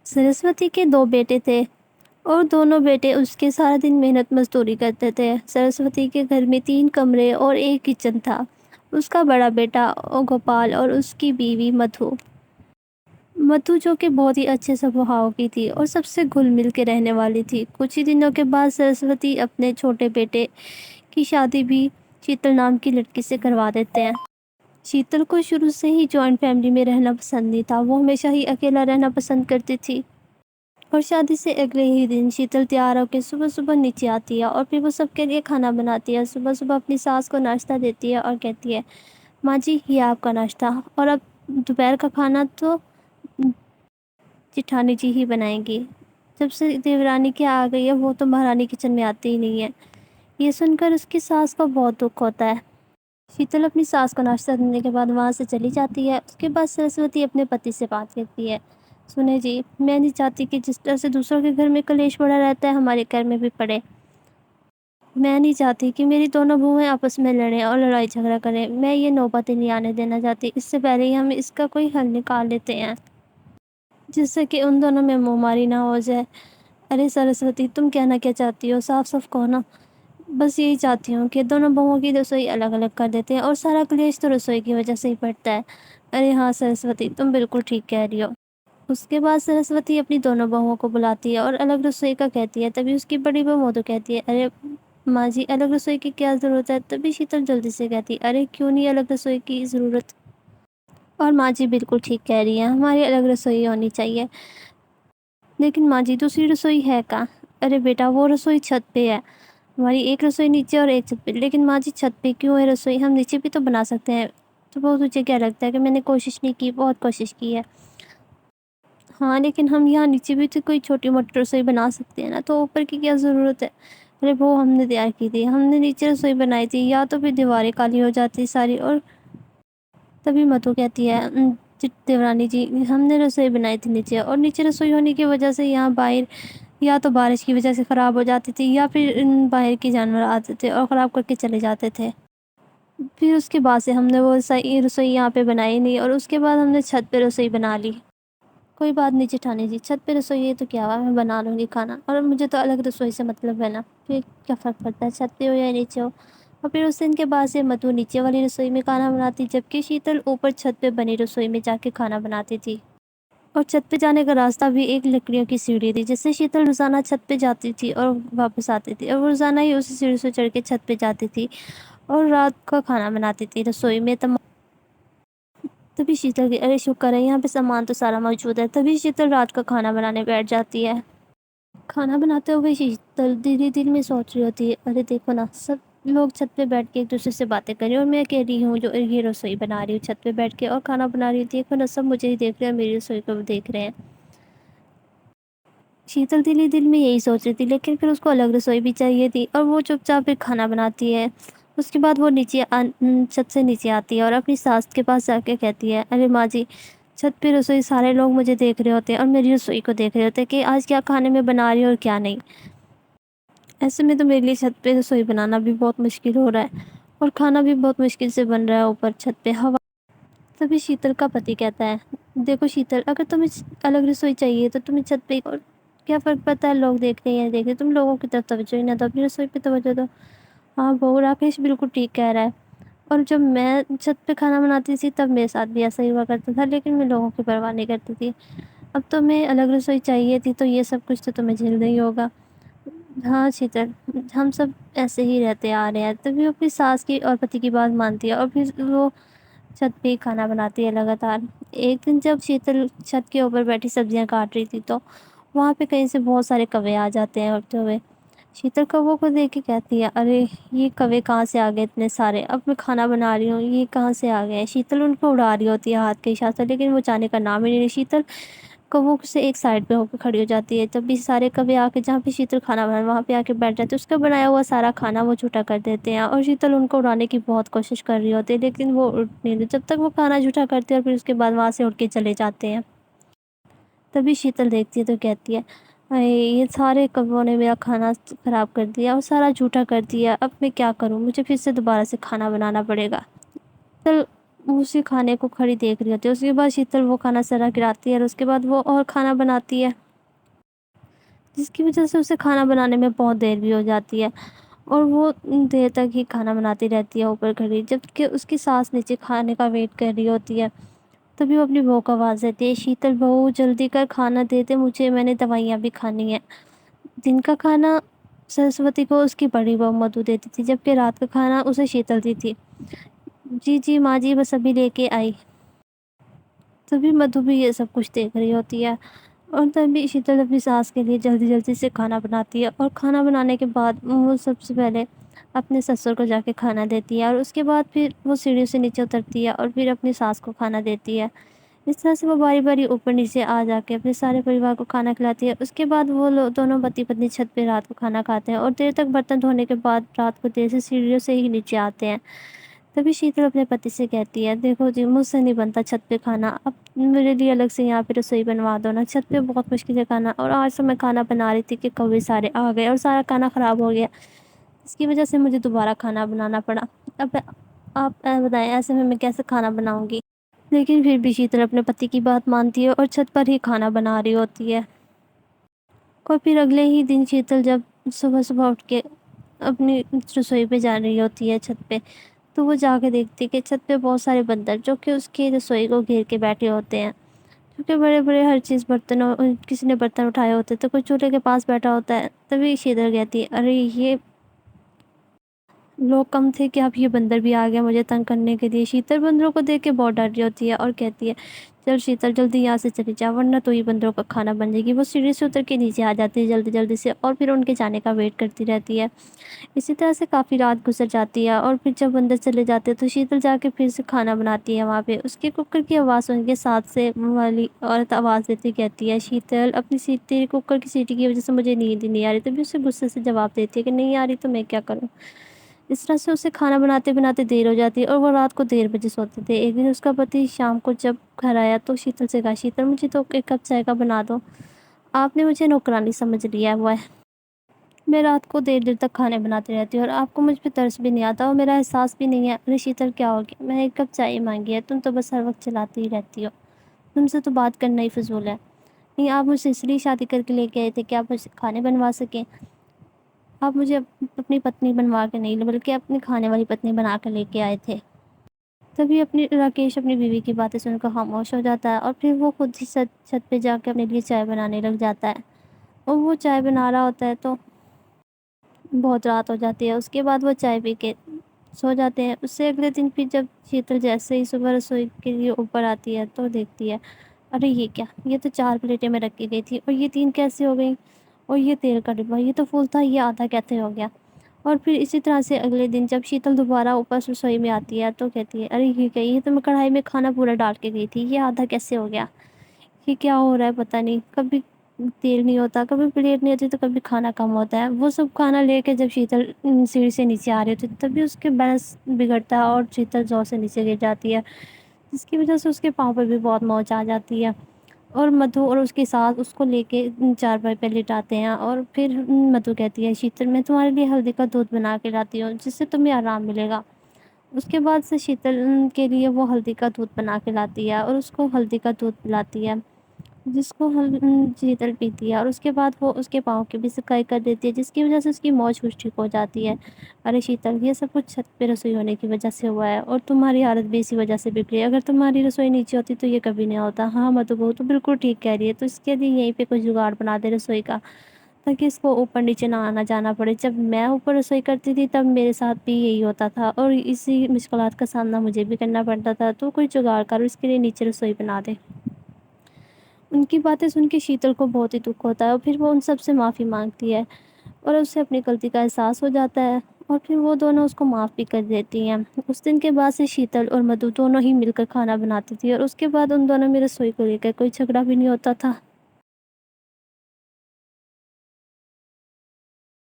सरस्वती के 2 बेटे थे और दोनों बेटे उसके सारा दिन मेहनत मजदूरी करते थे। सरस्वती के घर में 3 कमरे और एक किचन था। उसका बड़ा बेटा गोपाल और उसकी बीवी मधु। मधु जो कि बहुत ही अच्छे स्वभाव की थी और सबसे घुल मिल के रहने वाली थी। कुछ ही दिनों के बाद सरस्वती अपने छोटे बेटे की शादी भी शीतल नाम की लड़की से करवा देते हैं। शीतल को शुरू से ही जॉइंट फैमिली में रहना पसंद नहीं था। वो हमेशा ही अकेला रहना पसंद करती थी। और शादी से अगले ही दिन शीतल तैयार होकर सुबह सुबह नीचे आती है और फिर वो सबके लिए खाना बनाती है। सुबह सुबह अपनी सास को नाश्ता देती है और कहती है, माँ जी ये आपका नाश्ता, और अब दोपहर का खाना तो जेठानी जी ही बनाएंगी। जब से देवरानी के आ गई है वो तो महारानी किचन में आती ही नहीं है। ये सुनकर उसकी सास को बहुत दुख होता है। शीतल अपनी सास को नाश्ता देने के बाद वहाँ से चली जाती है। उसके बाद सरस्वती अपने पति से बात करती है, सुने जी, मैं नहीं चाहती कि जिस तरह से दूसरों के घर में कलेश पड़ा रहता है हमारे घर में भी पड़े। मैं नहीं चाहती कि मेरी दोनों बहुएं आपस में लड़ें और लड़ाई झगड़ा करें। मैं ये नौबत ही नहीं आने देना चाहती। इससे पहले ही हम इसका कोई हल निकाल लेते हैं जिससे कि उन दोनों में मुँहमारी ना हो जाए। अरे सरस्वती, तुम कहना क्या चाहती हो, साफ साफ कहो ना। बस यही चाहती हूँ कि दोनों बहुओं की रसोई अलग अलग कर देते हैं और सारा क्लेश तो रसोई की वजह से ही पड़ता है। अरे हाँ सरस्वती, तुम बिल्कुल ठीक कह रही हो। उसके बाद सरस्वती अपनी दोनों बहुओं को बुलाती है और अलग रसोई का कहती है। तभी उसकी बड़ी बहू मधु कहती है, अरे माँ जी, अलग रसोई की क्या ज़रूरत है। तभी शीतल जल्दी से कहती है, अरे क्यों नहीं अलग रसोई की ज़रूरत। और माँ जी बिल्कुल ठीक कह रही हैं, हमारी अलग रसोई होनी चाहिए। लेकिन माँ जी दूसरी रसोई है कहाँ। अरे बेटा, वो रसोई छत पे है। हमारी एक रसोई नीचे और एक छत पे। लेकिन माँ जी छत पे क्यों है रसोई, हम नीचे भी तो बना सकते हैं। तो वो तुझे क्या लगता है कि मैंने कोशिश नहीं की? बहुत कोशिश की है। हाँ लेकिन हम यहाँ नीचे भी तो कोई छोटी मोटी रसोई बना सकते हैं ना, तो ऊपर की क्या ज़रूरत है। अरे वो हमने तैयार की थी, हमने नीचे रसोई बनाई थी, या तो फिर दीवारें काली हो जाती सारी। और तभी मधु कहती है, देवरानी जी, हमने रसोई बनाई थी नीचे, और नीचे रसोई होने की वजह से यहाँ बाहर या तो बारिश की वजह से ख़राब हो जाती थी या फिर बाहर के जानवर आते थे और ख़राब करके चले जाते थे। फिर उसके बाद से हमने वो सही रसोई यहाँ पे बनाई नहीं और उसके बाद हमने छत पे रसोई बना ली। कोई बात नहीं जेठानी जी, छत पे रसोई है तो क्या हुआ, मैं बना लूँगी खाना, और मुझे तो अलग रसोई से मतलब है ना, फिर क्या फ़र्क पड़ता है छत पे हो या नीचे हो। और फिर उस दिन के बाद से मधु नीचे वाली रसोई में खाना बनाती, जबकि शीतल ऊपर छत पे बनी रसोई में जाके खाना बनाती थी। और छत पे जाने का रास्ता भी एक लकड़ियों की सीढ़ी थी, जिससे शीतल रोज़ाना छत पे जाती थी और वापस आती थी, और वो रोज़ाना ही उसी सीढ़ी से चढ़ के छत पे जाती थी और रात का खाना बनाती थी रसोई में। तभी शीतल की, अरे शुक्र है यहाँ पे सामान तो सारा मौजूद है। तभी शीतल रात का खाना बनाने बैठ जाती है। खाना बनाते हुए शीतल धीरे धीरे में सोच रही होती है, अरे देखो ना, सब लोग छत पे बैठ के एक दूसरे से बातें कर रही हैं और मैं कह रही हूँ जो ये रसोई बना रही हूँ छत पे बैठ के और खाना बना रही हूँ। देखो ना, सब मुझे ही देख रहे हैं, मेरी रसोई को भी देख रहे हैं। शीतल दिल ही दिल में यही सोच रही थी, लेकिन फिर उसको अलग रसोई भी चाहिए थी और वो चुपचाप फिर खाना बनाती है। उसके बाद वो छत से नीचे आती है और अपनी सास के पास जाके कहती है, अरे माँ जी, छत पे रसोई सारे लोग मुझे देख रहे होते हैं और मेरी रसोई को देख रहे होते हैं कि आज क्या खाने में बना रही है और क्या नहीं। ऐसे में तो मेरे लिए छत पे रसोई बनाना भी बहुत मुश्किल हो रहा है और खाना भी बहुत मुश्किल से बन रहा है ऊपर छत पे हवा। तभी शीतल का पति कहता है, देखो शीतल, अगर तुम्हें अलग रसोई चाहिए तो तुम्हें छत पे, और क्या फ़र्क पड़ता है लोग देख रहे हैं या देख रहे हैं, तुम लोगों की तरफ तवज्जो ही ना दो, अपनी रसोई पे तवज्जो दो। हाँ बहू, राकेश बिल्कुल ठीक कह रहा है। और जब मैं छत पे खाना बनाती थी तब मेरे साथ भी ऐसा ही हुआ करता था, लेकिन मैं लोगों की परवाह नहीं करती थी। अब तुम्हें अलग रसोई चाहिए थी तो ये सब कुछ तो तुम्हें झेलना ही होगा। हाँ शीतल, हम सब ऐसे ही रहते आ रहे हैं। तभी वो अपनी सास की और पति की बात मानती है और फिर वो छत पे ही खाना बनाती है लगातार। एक दिन जब शीतल छत के ऊपर बैठी सब्जियां काट रही थी तो वहाँ पे कहीं से बहुत सारे कौवे आ जाते हैं उड़ते हुए। शीतल कौवों को देख के कहती है, अरे ये कौवे कहाँ से आ गए इतने सारे, अब मैं खाना बना रही हूँ, ये कहाँ से आ गए हैं। शीतल उनको उड़ा रही होती है हाथ के इशारे से, लेकिन वो जाने का नाम ही नहीं। शीतल कौवों से एक साइड पे होकर खड़ी हो जाती है। तब भी सारे कौवे आके जहाँ पे शीतल खाना बना वहाँ पे आके बैठ जाते हैं। उसका बनाया हुआ सारा खाना वो झूठा कर देते हैं और शीतल उनको उड़ाने की बहुत कोशिश कर रही होती है, लेकिन वो उड़ नहीं रहे जब तक वो खाना झूठा करते हैं और फिर उसके बाद वहाँ से उड़ के चले जाते हैं। तभी शीतल देखती है तो कहती है, अरे ये सारे कौवों ने मेरा खाना ख़राब कर दिया और सारा झूठा कर दिया, अब मैं क्या करूँ, मुझे फिर से दोबारा से खाना बनाना पड़ेगा। शीतल اسی کھانے کو کھڑی دیکھ رہی ہوتی ہے۔ اس کے بعد شیتل وہ کھانا سارا گراتی ہے اور اس کے بعد وہ اور کھانا بناتی ہے، جس کی وجہ سے اسے کھانا بنانے میں بہت دیر بھی ہو جاتی ہے اور وہ دیر تک ہی کھانا بناتی رہتی ہے اوپر کھڑی، جبکہ اس کی ساس نیچے کھانے کا ویٹ کر رہی ہوتی ہے۔ تبھی وہ اپنی بہو کو آواز دیتی ہے، شیتل بہو جلدی کر کھانا دے دے مجھے، میں نے دوائیاں بھی کھانی ہیں۔ دن کا کھانا سرسوتی کو اس کی بڑی بہو مدھو دیتی تھی، جبکہ رات کا کھانا اسے شیتل دی تھی۔ جی جی ماں جی، بس ابھی لے کے آئی۔ تبھی مدھو بھی یہ سب کچھ دیکھ رہی ہوتی ہے اور تبھی شیتل اپنی ساس کے لیے جلدی جلدی سے کھانا بناتی ہے، اور کھانا بنانے کے بعد وہ سب سے پہلے اپنے سسر کو جا کے کھانا دیتی ہے، اور اس کے بعد پھر وہ سیڑھیوں سے نیچے اترتی ہے اور پھر اپنی ساس کو کھانا دیتی ہے۔ اس طرح سے وہ باری باری اوپر نیچے آ جا کے اپنے سارے پریوار کو کھانا کھلاتی ہے۔ اس کے بعد وہ لوگ دونوں پتی پتنی چھت پہ رات کو کھانا کھاتے ہیں اور دیر تک برتن دھونے کے بعد رات کو دیر سے سیڑھیوں سے ہی نیچے آتے ہیں۔ تبھی شیتل اپنے پتی سے کہتی ہے، دیکھو جی مجھ سے نہیں بنتا چھت پہ کھانا، اب میرے لیے الگ سے یہاں پہ رسوئی بنوا دو نا، چھت پہ بہت مشکل سے کھانا، اور آج تو میں کھانا بنا رہی تھی کہ کوے سارے آ گئے اور سارا کھانا خراب ہو گیا، اس کی وجہ سے مجھے دوبارہ کھانا بنانا پڑا۔ اب آپ بتائیں ایسے میں کیسے کھانا بناؤں گی؟ لیکن پھر بھی شیتل اپنے پتی کی بات مانتی ہے اور چھت پر ہی کھانا بنا رہی ہوتی ہے۔ اور پھر اگلے ہی دن شیتل جب صبح صبح اٹھ کے اپنی رسوئی پہ جا رہی ہوتی ہے چھت پہ، تو وہ جا کے دیکھتی ہے کہ چھت پہ بہت سارے بندر جو کہ اس کی رسوئی کو گھیر کے بیٹھے ہوتے ہیں، کیونکہ بڑے بڑے ہر چیز برتنوں، کسی نے برتن اٹھائے ہوتے تو کوئی چولہے کے پاس بیٹھا ہوتا ہے۔ تبھی شیتل کہتی ہے، ارے یہ لوگ کم تھے کہ اب یہ بندر بھی آ گیا مجھے تنگ کرنے کے لیے۔ شیتل بندروں کو دیکھ کے بہت ڈر رہی ہوتی ہے اور کہتی ہے، چل شیتل جلدی یہاں سے چلی جا ورنہ تو یہ بندروں کا کھانا بن جائے گی۔ وہ سیڑھی سے اتر کے نیچے آ جاتی ہے جلدی جلدی سے اور پھر ان کے جانے کا ویٹ کرتی رہتی ہے۔ اسی طرح سے کافی رات گزر جاتی ہے اور پھر جب بندر چلے جاتے ہیں تو شیتل جا کے پھر سے کھانا بناتی ہے وہاں پہ۔ اس کے کوکر کی آواز سن کے ساتھ سے والی عورت آواز دیتی کہتی ہے، شیتل اپنی تیری کوکر کی سیٹی کی وجہ سے مجھے نیند ہی نہیں آ رہی۔ تبھی اسے غصے سے جواب دیتی ہے کہ نہیں آ رہی تو میں کیا کروں۔ اس طرح سے اسے کھانا بناتے بناتے دیر ہو جاتی ہے اور وہ رات کو دیر بجے سوتے تھے۔ ایک دن اس کا پتی شام کو جب گھر آیا تو شیتل سے کہا، شیتل مجھے تو ایک کپ چائے کا بنا دو، آپ نے مجھے نوکرانی سمجھ لیا ہوا ہے، میں رات کو دیر دیر تک کھانے بناتی رہتی ہوں اور آپ کو مجھ پہ ترس بھی نہیں آتا اور میرا احساس بھی نہیں ہے۔ ارے شیتل کیا ہو گیا، میں ایک کپ چائے مانگی ہے، تم تو بس ہر وقت چلاتی ہی رہتی ہو، تم سے تو بات کرنا ہی فضول ہے۔ نہیں آپ مجھ سے اس لیے شادی کر کے لے کے آئے تھے کہ آپ مجھ سے کھانے بنوا سکیں، آپ مجھے اپنی پتنی بنوا کے نہیں بلکہ اپنی کھانے والی پتنی بنا کے لے کے آئے تھے۔ تبھی راکیش اپنی بیوی کی باتیں سن کر خاموش ہو جاتا ہے اور پھر وہ خود ہی چھت پہ جا کے اپنے لیے چائے بنانے لگ جاتا ہے، اور وہ چائے بنا رہا ہوتا ہے تو بہت رات ہو جاتی ہے۔ اس کے بعد وہ چائے پی کے سو جاتے ہیں۔ اس سے اگلے دن پھر جب شیتل جیسے ہی صبح رسوئی کے لیے اوپر آتی ہے تو دیکھتی ہے، ارے یہ کیا، یہ تو 4 پلیٹیں میں رکھی گئی تھی اور یہ 3 کیسے ہو گئی، اور یہ تیل کا ڈبہ یہ تو فل تھا، یہ آدھا کیسے ہو گیا۔ اور پھر اسی طرح سے اگلے دن جب شیتل دوبارہ اوپر رسوئی میں آتی ہے تو کہتی ہے، ارے یہ کیا، یہ تو میں کڑھائی میں کھانا پورا ڈال کے گئی تھی، یہ آدھا کیسے ہو گیا، یہ کیا ہو رہا ہے پتہ نہیں، کبھی تیل نہیں ہوتا، کبھی پلیٹ نہیں ہوتی تو کبھی کھانا کم ہوتا ہے۔ وہ سب کھانا لے کے جب شیتل سیڑھی سے نیچے آ رہی ہوتی تبھی اس کے بیلنس بگڑتا ہے اور شیتل زور سے نیچے گر جاتی ہے، جس کی وجہ سے اس کے پاؤں پہ بھی بہت موچ آ جاتی ہے، اور مدھو اور اس کے ساتھ اس کو لے کے چارپائی پہ لٹاتے ہیں، اور پھر مدھو کہتی ہے، شیتل میں تمہارے لیے ہلدی کا دودھ بنا کے لاتی ہوں جس سے تمہیں آرام ملے گا۔ اس کے بعد سے شیتل کے لیے وہ ہلدی کا دودھ بنا کے لاتی ہے اور اس کو ہلدی کا دودھ پلاتی ہے، جس کو شیتل پیتی ہے، اور اس کے بعد وہ اس کے پاؤں کی بھی صفائی کر دیتی ہے، جس کی وجہ سے اس کی موچ کچھ ٹھیک ہو جاتی ہے۔ ارے شیتل یہ سب کچھ چھت پہ رسوئی ہونے کی وجہ سے ہوا ہے اور تمہاری حالت بھی اسی وجہ سے بگڑی ہے، اگر تمہاری رسوئی نیچے ہوتی تو یہ کبھی نہیں ہوتا۔ ہاں مدھو بہو تو بالکل ٹھیک کہہ رہی ہے، تو اس کے لیے یہیں پہ کوئی جگاڑ بنا دے رسوئی کا، تاکہ اس کو اوپر نیچے نہ آنا جانا پڑے۔ جب میں اوپر رسوئی کرتی تھی تب میرے ساتھ بھی یہی ہوتا تھا اور اسی مشکلات کا سامنا مجھے بھی کرنا پڑتا تھا، تو کوئی جگاڑ کر اس کے لیے نیچے رسوئی بنا دے۔ ان کی باتیں سن کے شیتل کو بہت ہی دکھ ہوتا ہے اور پھر وہ ان سب سے معافی مانگتی ہے اور اسے اپنی غلطی کا احساس ہو جاتا ہے، اور پھر وہ دونوں اس کو معاف بھی کر دیتی ہیں۔ اس دن کے بعد سے شیتل اور مدھو دونوں ہی مل کر کھانا بناتی تھی اور اس کے بعد ان دونوں میں رسوئی کو لے کر کوئی جھگڑا بھی نہیں ہوتا تھا۔